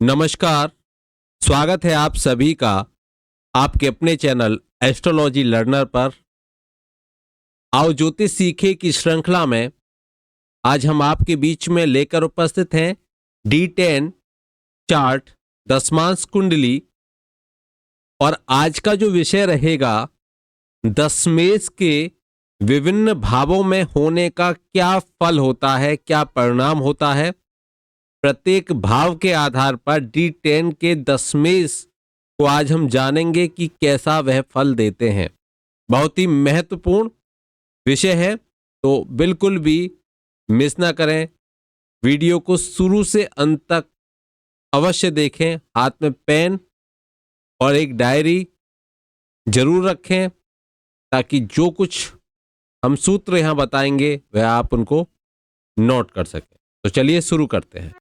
नमस्कार। स्वागत है आप सभी का आपके अपने चैनल एस्ट्रोलॉजी लर्नर पर। आओ ज्योतिष सीखे की श्रृंखला में आज हम आपके बीच में लेकर उपस्थित हैं D10 चार्ट, दशमांश कुंडली। और आज का जो विषय रहेगा, दशमेश के विभिन्न भावों में होने का क्या फल होता है, क्या परिणाम होता है। प्रत्येक भाव के आधार पर D10 के दशमेश को आज हम जानेंगे कि कैसा वह फल देते हैं। बहुत ही महत्वपूर्ण विषय है, तो बिल्कुल भी मिस ना करें। वीडियो को शुरू से अंत तक अवश्य देखें। हाथ में पेन और एक डायरी जरूर रखें ताकि जो कुछ हम सूत्र यहां बताएंगे वह आप उनको नोट कर सकें। तो चलिए शुरू करते हैं।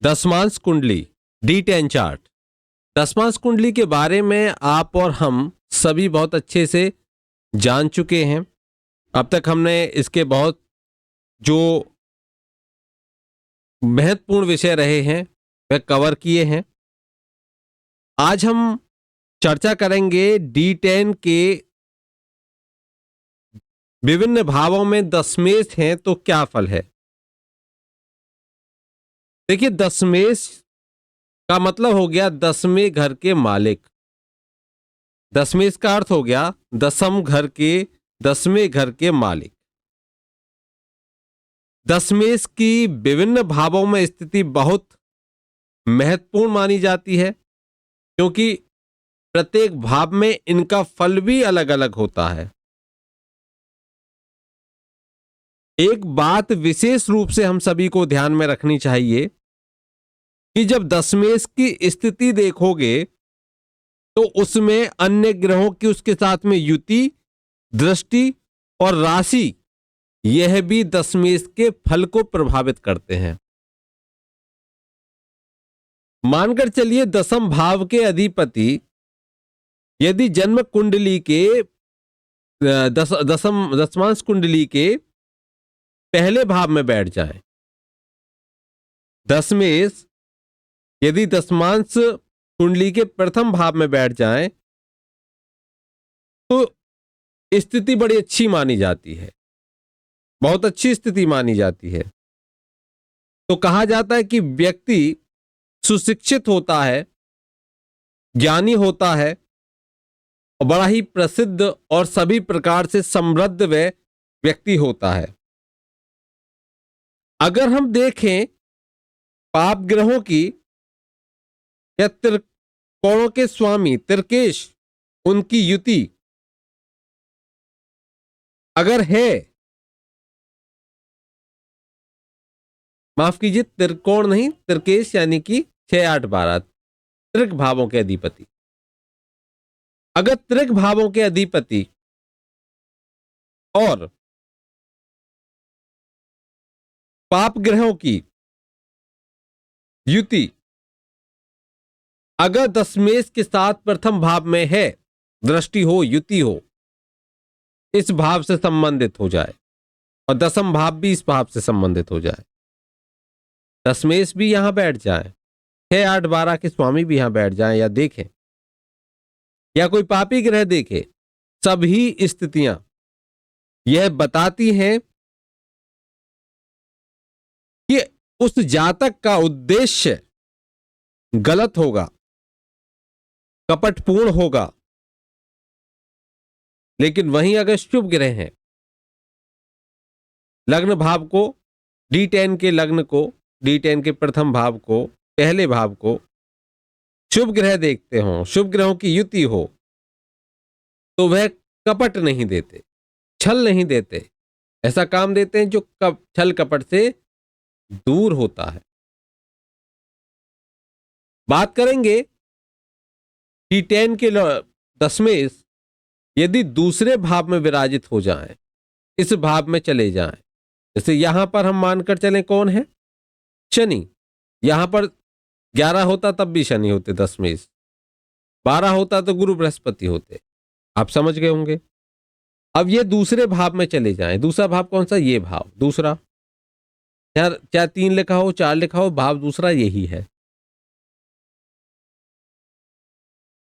दशमांश कुंडली D10 चार्ट। दशमांश कुंडली के बारे में आप और हम सभी बहुत अच्छे से जान चुके हैं। अब तक हमने इसके बहुत जो महत्वपूर्ण विषय रहे हैं वह कवर किए हैं। आज हम चर्चा करेंगे D10 के विभिन्न भावों में दशमेश हैं तो क्या फल है। देखिए, दशमेश का मतलब हो गया दसवें घर के मालिक। दशमेश का अर्थ हो गया दसम घर के, दसवें घर के मालिक। दशमेश की विभिन्न भावों में स्थिति बहुत महत्वपूर्ण मानी जाती है, क्योंकि प्रत्येक भाव में इनका फल भी अलग अलग होता है। एक बात विशेष रूप से हम सभी को ध्यान में रखनी चाहिए कि जब दशमेश की स्थिति देखोगे तो उसमें अन्य ग्रहों की उसके साथ में युति, दृष्टि और राशि, यह भी दशमेश के फल को प्रभावित करते हैं। मानकर चलिए दसम भाव के अधिपति यदि जन्म कुंडली के दशमांश कुंडली के पहले भाव में बैठ जाए, दशमेश यदि दशमांश कुंडली के प्रथम भाव में बैठ जाए तो स्थिति बड़ी अच्छी मानी जाती है, बहुत अच्छी स्थिति मानी जाती है। तो कहा जाता है कि व्यक्ति सुशिक्षित होता है, ज्ञानी होता है और बड़ा ही प्रसिद्ध और सभी प्रकार से समृद्ध वह व्यक्ति होता है। अगर हम देखें पाप ग्रहों की या त्रिकोणों के स्वामी त्रिकेश, उनकी युति अगर है, माफ कीजिए त्रिकोण नहीं, त्रिकेश यानी कि 6, 8, 12 त्रिक भावों के अधिपति, अगर त्रिक भावों के अधिपति और पाप ग्रहों की युति अगर दशमेश के साथ प्रथम भाव में है, दृष्टि हो, युति हो, इस भाव से संबंधित हो जाए और दसम भाव भी इस भाव से संबंधित हो जाए, दशमेश भी यहां बैठ जाए, 6, 8, 12 के स्वामी भी यहां बैठ जाएं या देखें, या कोई पापी ग्रह देखे, सभी स्थितियां यह बताती हैं कि उस जातक का उद्देश्य गलत होगा, कपटपूर्ण होगा। लेकिन वहीं अगर शुभ ग्रह हैं, लग्न भाव को, D10 के लग्न को, D10 के प्रथम भाव को, पहले भाव को शुभ ग्रह देखते हो, शुभ ग्रहों की युति हो, तो वह कपट नहीं देते, छल नहीं देते, ऐसा काम देते हैं जो छल कपट से दूर होता है। बात करेंगे D10 के दशमेश यदि दूसरे भाव में विराजित हो जाएं, इस भाव में चले जाएं, जैसे यहां पर हम मानकर चलें कौन है, शनि, यहां पर 11 होता तब भी शनि होते दशमेश, 12 होता तो गुरु बृहस्पति होते। आप समझ गए होंगे। अब ये दूसरे भाव में चले जाएं। दूसरा भाव कौन सा? ये भाव दूसरा, यार चाहे 3 लिखा हो 4 लिखा हो, भाव दूसरा यही है।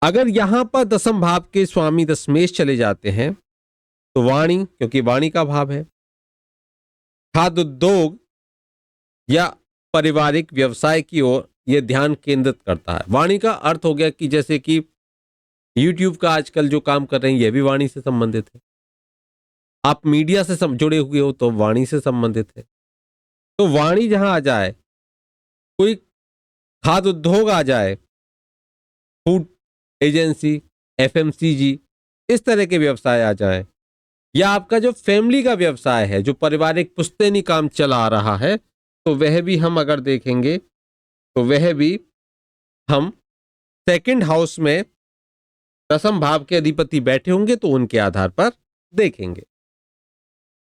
अगर यहां पर दसम भाव के स्वामी दशमेश चले जाते हैं तो वाणी, क्योंकि वाणी का भाव है, खाद्य उद्योग या पारिवारिक व्यवसाय की ओर यह ध्यान केंद्रित करता है। वाणी का अर्थ हो गया कि जैसे कि YouTube का आजकल जो काम कर रहे हैं, यह भी वाणी से संबंधित है। आप मीडिया से जुड़े हुए हो तो वाणी से संबंधित है। तो वाणी जहां आ जाए, कोई खाद्य उद्योग आ जाए, फूड एजेंसी, FMCG, इस तरह के व्यवसाय आ जाए, या आपका जो फैमिली का व्यवसाय है, जो पारिवारिक पुश्तैनी काम चला आ रहा है, तो वह भी हम अगर देखेंगे तो वह भी हम सेकंड हाउस में दसम भाव के अधिपति बैठे होंगे तो उनके आधार पर देखेंगे।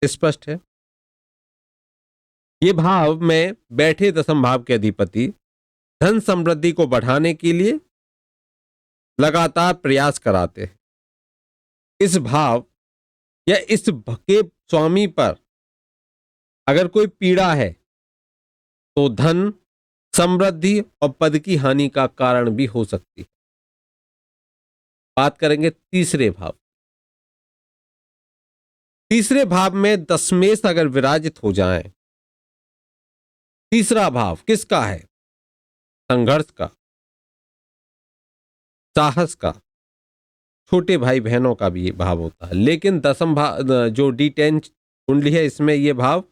स्पष्ट है। ये भाव में बैठे दसम भाव के अधिपति धन समृद्धि को बढ़ाने के लिए लगातार प्रयास कराते हैं। इस भाव या इस के स्वामी पर अगर कोई पीड़ा है तो धन, समृद्धि और पद की हानि का कारण भी हो सकती है। बात करेंगे तीसरे भाव। तीसरे भाव में दशमेश अगर विराजित हो जाए, तीसरा भाव किसका है? संघर्ष का, साहस का, छोटे भाई बहनों का भी ये भाव होता है। लेकिन दसम भाव जो D10 कुंडली है, इसमें यह भाव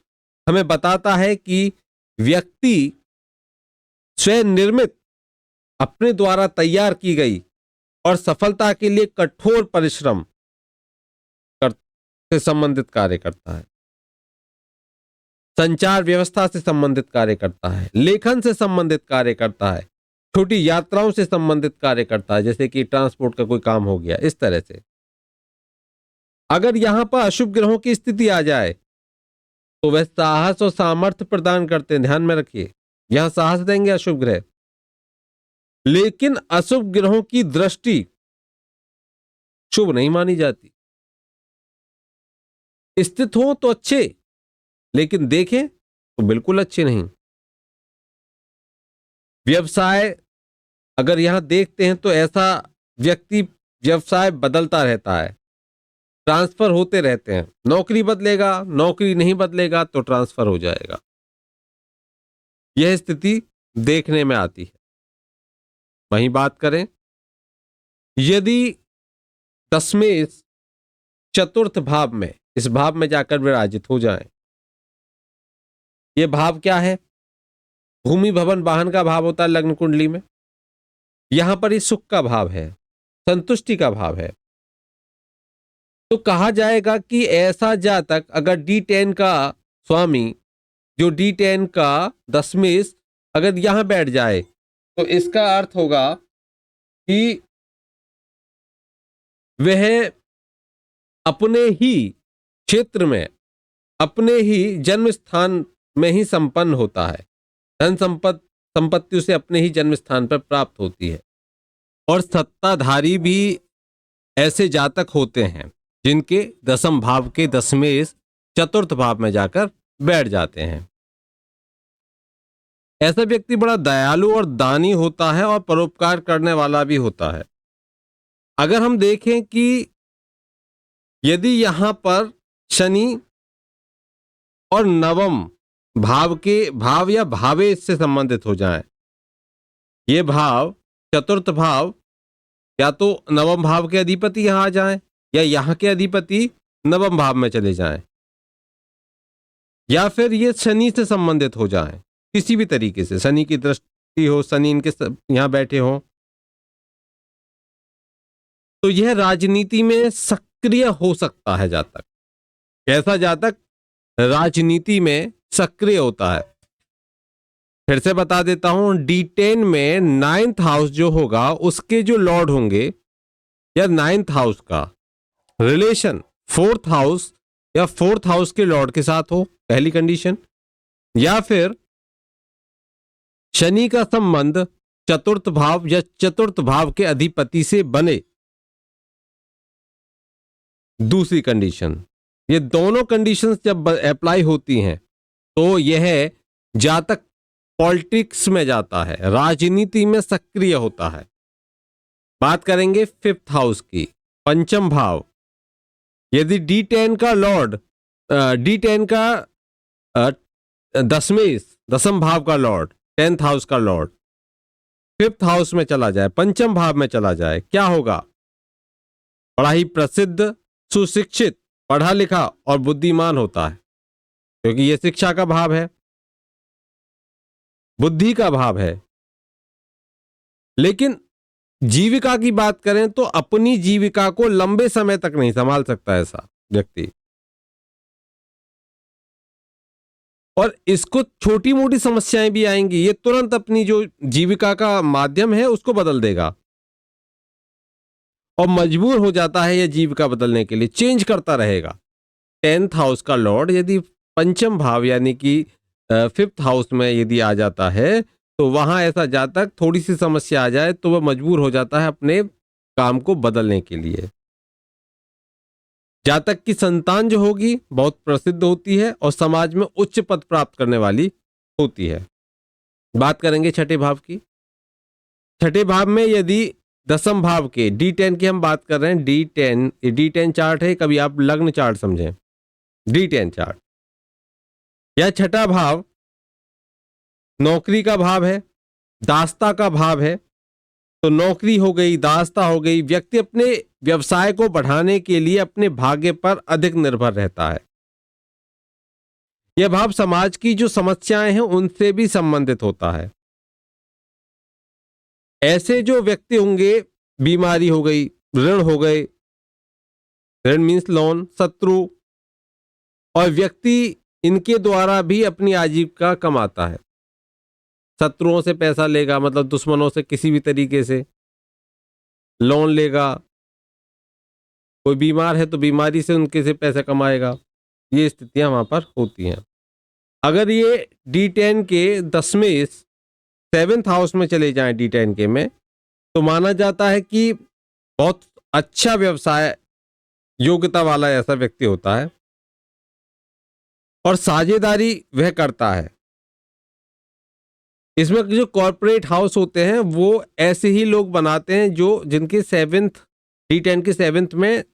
हमें बताता है कि व्यक्ति स्वयं निर्मित, अपने द्वारा तैयार की गई और सफलता के लिए कठोर परिश्रम से संबंधित कार्य करता है, संचार व्यवस्था से संबंधित कार्य करता है, लेखन से संबंधित कार्य करता है, छोटी यात्राओं से संबंधित कार्य करता है, जैसे कि ट्रांसपोर्ट का कोई काम हो गया, इस तरह से। अगर यहां पर अशुभ ग्रहों की स्थिति आ जाए तो वह साहस और सामर्थ्य प्रदान करते हैं। ध्यान में रखिए, यहां साहस देंगे अशुभ ग्रह, लेकिन अशुभ ग्रहों की दृष्टि शुभ नहीं मानी जाती। स्थित हो तो अच्छे, लेकिन देखें तो बिल्कुल अच्छे नहीं। व्यवसाय अगर यहां देखते हैं तो ऐसा व्यक्ति व्यवसाय बदलता रहता है, ट्रांसफर होते रहते हैं। नौकरी बदलेगा, नौकरी नहीं बदलेगा तो ट्रांसफर हो जाएगा। यह स्थिति देखने में आती है। वहीं बात करें, यदि दशमेश चतुर्थ भाव में, इस भाव में जाकर विराजित हो जाए, यह भाव क्या है? भूमि भवन वाहन का भाव होता है लग्न कुंडली में। यहां पर इस सुख का भाव है, संतुष्टि का भाव है। तो कहा जाएगा कि ऐसा जातक अगर D10 का स्वामी, जो D10 का दशमेश अगर यहां बैठ जाए, तो इसका अर्थ होगा कि वह अपने ही क्षेत्र में, अपने ही जन्म स्थान में ही संपन्न होता है। धन संपत्ति उसे अपने ही जन्म स्थान पर प्राप्त होती है। और सत्ताधारी भी ऐसे जातक होते हैं जिनके दसम भाव के दशमेश चतुर्थ भाव में जाकर बैठ जाते हैं। ऐसा व्यक्ति बड़ा दयालु और दानी होता है और परोपकार करने वाला भी होता है। अगर हम देखें कि यदि यहां पर शनि और नवम भाव के भाव या भावे इससे संबंधित हो जाएं, ये भाव चतुर्थ भाव या तो नवम भाव के अधिपति यहां आ जाएं, या यहां के अधिपति नवम भाव में चले जाएं, या फिर ये शनि से संबंधित हो जाएं, किसी भी तरीके से शनि की दृष्टि हो, शनि इनके यहां बैठे हो, तो यह राजनीति में सक्रिय हो सकता है जातक। ऐसा जातक राजनीति में सक्रिय होता है। फिर से बता देता हूं, D10 में 9th हाउस जो होगा उसके जो लॉर्ड होंगे, या 9th हाउस का रिलेशन 4th हाउस या 4th हाउस के लॉर्ड के साथ हो, पहली कंडीशन, या फिर शनि का संबंध चतुर्थ भाव या चतुर्थ भाव के अधिपति से बने। दूसरी कंडीशन, ये दोनों कंडीशंस जब अप्लाई होती हैं तो यह जातक पॉलिटिक्स में जाता है, राजनीति में सक्रिय होता है। बात करेंगे फिफ्थ हाउस की, पंचम भाव। यदि D10 का लॉर्ड, D10 का दसम भाव का लॉर्ड, 10th हाउस का लॉर्ड फिफ्थ हाउस में चला जाए, पंचम भाव में चला जाए, क्या होगा? बड़ा ही प्रसिद्ध, सुशिक्षित, पढ़ा लिखा और बुद्धिमान होता है, क्योंकि यह शिक्षा का भाव है, बुद्धि का भाव है। लेकिन जीविका की बात करें तो अपनी जीविका को लंबे समय तक नहीं संभाल सकता ऐसा व्यक्ति, और इसको छोटी मोटी समस्याएं भी आएंगी, ये तुरंत अपनी जो जीविका का माध्यम है उसको बदल देगा और मजबूर हो जाता है यह जीविका बदलने के लिए, चेंज करता रहेगा। 10th हाउस का लॉर्ड यदि पंचम भाव यानी कि फिफ्थ हाउस में यदि आ जाता है तो वहां ऐसा जातक थोड़ी सी समस्या आ जाए तो वह मजबूर हो जाता है अपने काम को बदलने के लिए। जातक की संतान जो होगी बहुत प्रसिद्ध होती है और समाज में उच्च पद प्राप्त करने वाली होती है। बात करेंगे छठे भाव की। छठे भाव में यदि दसम भाव के D10 की हम बात कर रहे हैं, D10 चार्ट है, कभी आप लग्न चार्ट समझें, D10 चार्ट। यह छठा भाव नौकरी का भाव है, दास्ता का भाव है, तो नौकरी हो गई, दास्ता हो गई, व्यक्ति अपने व्यवसाय को बढ़ाने के लिए अपने भाग्य पर अधिक निर्भर रहता है। यह भाव समाज की जो समस्याएं हैं उनसे भी संबंधित होता है। ऐसे जो व्यक्ति होंगे, बीमारी हो गई, ऋण हो गए, ऋण मीन्स लोन, शत्रु, और व्यक्ति इनके द्वारा भी अपनी आजीविका कमाता है। शत्रुओं से पैसा लेगा, मतलब दुश्मनों से किसी भी तरीके से लोन लेगा, कोई बीमार है तो बीमारी से उनके से पैसा कमाएगा, ये स्थितियां वहां पर होती हैं। अगर ये D10 के 7th हाउस में चले जाएं D10 के में, तो माना जाता है कि बहुत अच्छा व्यवसाय योग्यता वाला ऐसा व्यक्ति होता है और साझेदारी वह करता है। इसमें जो कॉर्पोरेट हाउस होते हैं वो ऐसे ही लोग बनाते हैं जो जिनके D10 के 7th में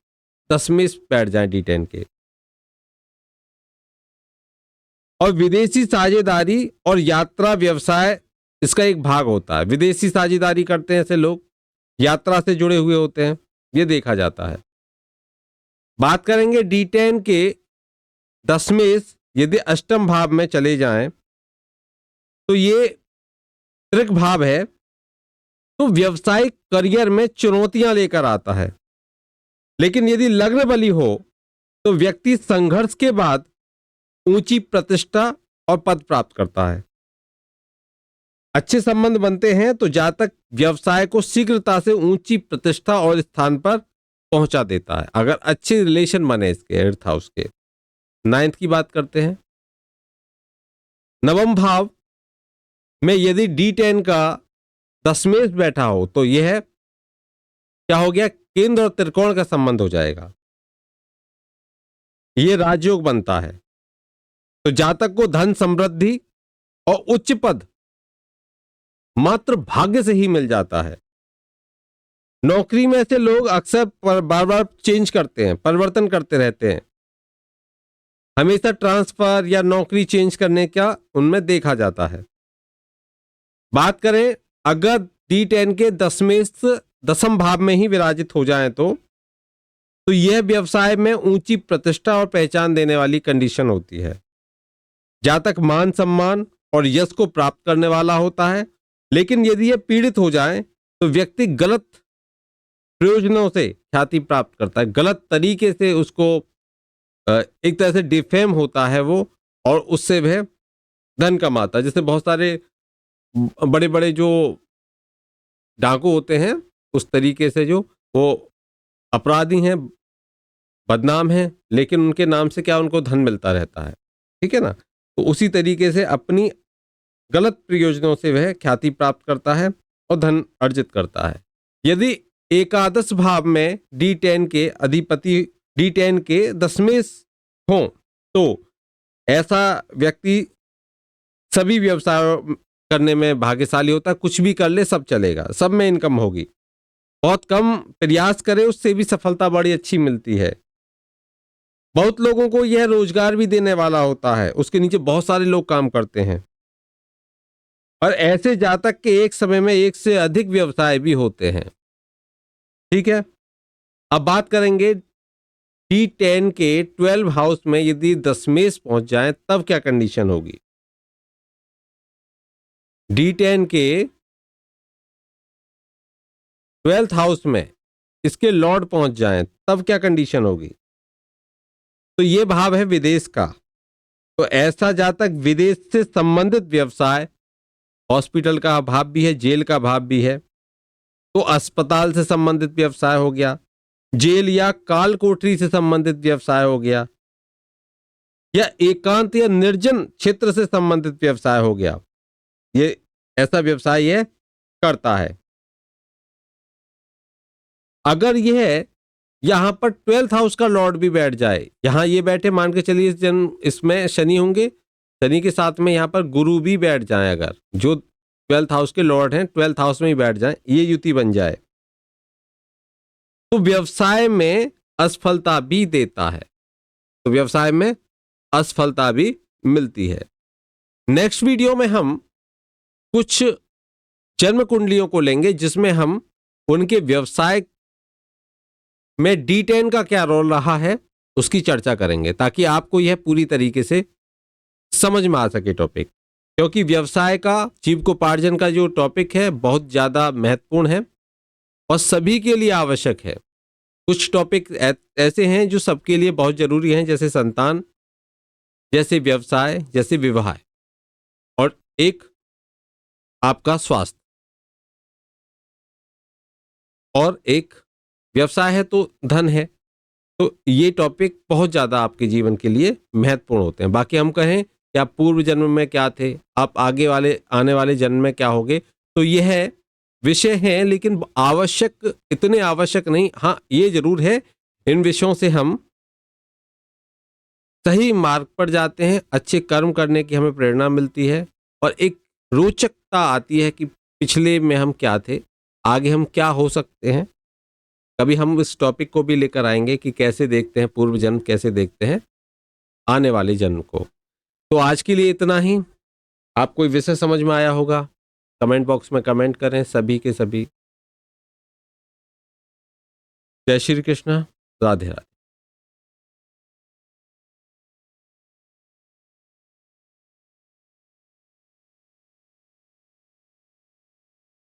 10वें बैठ जाएं D10 के। और विदेशी साझेदारी और यात्रा व्यवसाय इसका एक भाग होता है। विदेशी साझेदारी करते हैं ऐसे लोग, यात्रा से जुड़े हुए होते हैं, ये देखा जाता है। बात करेंगे D10 के 10वें यदि अष्टम भाव में चले जाएं तो ये त्रिक भाव है, तो व्यवसायिक करियर में चुनौतियां लेकर आता है। लेकिन यदि लग्न बली हो तो व्यक्ति संघर्ष के बाद ऊंची प्रतिष्ठा और पद प्राप्त करता है। अच्छे संबंध बनते हैं तो जातक व्यवसाय को शीघ्रता से ऊंची प्रतिष्ठा और स्थान पर पहुंचा देता है, अगर अच्छे रिलेशन बने इसके 8th हाउस के। 9th की बात करते हैं। नवम भाव में यदि D10 का 10वें बैठा हो तो यह क्या हो गया? केंद्र और त्रिकोण का संबंध हो जाएगा, यह राजयोग बनता है। तो जातक को धन समृद्धि और उच्च पद मात्र भाग्य से ही मिल जाता है। नौकरी में ऐसे लोग अक्सर बार बार चेंज करते हैं, परिवर्तन करते रहते हैं, हमेशा ट्रांसफर या नौकरी चेंज करने का उनमें देखा जाता है। बात करें अगर D10 के 10वें भाव में ही विराजित हो जाएं तो यह व्यवसाय में ऊंची प्रतिष्ठा और पहचान देने वाली कंडीशन होती है। जातक मान सम्मान और यश को प्राप्त करने वाला होता है। लेकिन यदि यह पीड़ित हो जाए तो व्यक्ति गलत प्रयोजनों से ख्याति प्राप्त करता है, गलत तरीके से उसको एक तरह से डिफेम होता है वो, और उससे वह धन कमाता है। जैसे बहुत सारे बड़े बड़े जो डाकू होते हैं उस तरीके से जो वो अपराधी हैं, बदनाम हैं, लेकिन उनके नाम से क्या उनको धन मिलता रहता है, ठीक है ना। तो उसी तरीके से अपनी गलत प्रयोजनों से वह ख्याति प्राप्त करता है और धन अर्जित करता है। यदि एकादश भाव में D10 के अधिपति D10 के दशमेश हों तो ऐसा व्यक्ति सभी व्यवसाय करने में भाग्यशाली होता है। कुछ भी कर ले सब चलेगा, सब में इनकम होगी। बहुत कम प्रयास करे उससे भी सफलता बड़ी अच्छी मिलती है। बहुत लोगों को यह रोजगार भी देने वाला होता है, उसके नीचे बहुत सारे लोग काम करते हैं और ऐसे जातक के एक समय में एक से अधिक व्यवसाय भी होते हैं। ठीक है, अब बात करेंगे D10 के 12 हाउस में यदि दशमेश पहुंच जाए तब क्या कंडीशन होगी। D10 के 12th हाउस में इसके लॉर्ड पहुंच जाएं तब क्या कंडीशन होगी। तो ये भाव है विदेश का। तो ऐसा जातक विदेश से संबंधित व्यवसाय, हॉस्पिटल का भाव भी है, जेल का भाव भी है, तो अस्पताल से संबंधित व्यवसाय हो गया, जेल या काल कोठरी से संबंधित व्यवसाय हो गया, या एकांत या निर्जन क्षेत्र से संबंधित व्यवसाय हो गया। ये ऐसा व्यवसाय यह करता है। अगर यह यहां पर 12th हाउस का लॉर्ड भी बैठ जाए, यहां ये बैठे, मान के चलिए जन्म इसमें शनि होंगे, शनि के साथ में यहां पर गुरु भी बैठ जाए, अगर जो 12th हाउस के लॉर्ड हैं 12th हाउस में ही बैठ जाए, ये युति बन जाए तो व्यवसाय में असफलता भी देता है, तो व्यवसाय में असफलता भी मिलती है। नेक्स्ट वीडियो में हम कुछ जन्म कुंडलियों को लेंगे जिसमें हम उनके व्यवसाय में D10 का क्या रोल रहा है उसकी चर्चा करेंगे, ताकि आपको यह पूरी तरीके से समझ में आ सके टॉपिक। क्योंकि व्यवसाय का, जीविकोपार्जन का जो टॉपिक है बहुत ज्यादा महत्वपूर्ण है और सभी के लिए आवश्यक है। कुछ टॉपिक ऐसे हैं जो सबके लिए बहुत जरूरी हैं, जैसे संतान, जैसे व्यवसाय, जैसे विवाह, और एक आपका स्वास्थ्य, और एक व्यवसाय है तो धन है। तो ये टॉपिक बहुत ज्यादा आपके जीवन के लिए महत्वपूर्ण होते हैं। बाकी हम कहें कि आप पूर्व जन्म में क्या थे, आप आने वाले जन्म में क्या होगे, तो यह विषय हैं लेकिन आवश्यक, इतने आवश्यक नहीं। हाँ, ये जरूर है, इन विषयों से हम सही मार्ग पर जाते हैं, अच्छे कर्म करने की हमें प्रेरणा मिलती है और एक रोचकता आती है कि पिछले में हम क्या थे, आगे हम क्या हो सकते हैं। कभी हम इस टॉपिक को भी लेकर आएंगे कि कैसे देखते हैं पूर्व जन्म, कैसे देखते हैं आने वाले जन्म को। तो आज के लिए इतना ही। आप कोई विषय समझ में आया होगा, कमेंट बॉक्स में कमेंट करें। सभी के सभी जय श्री कृष्ण, राधे राधे।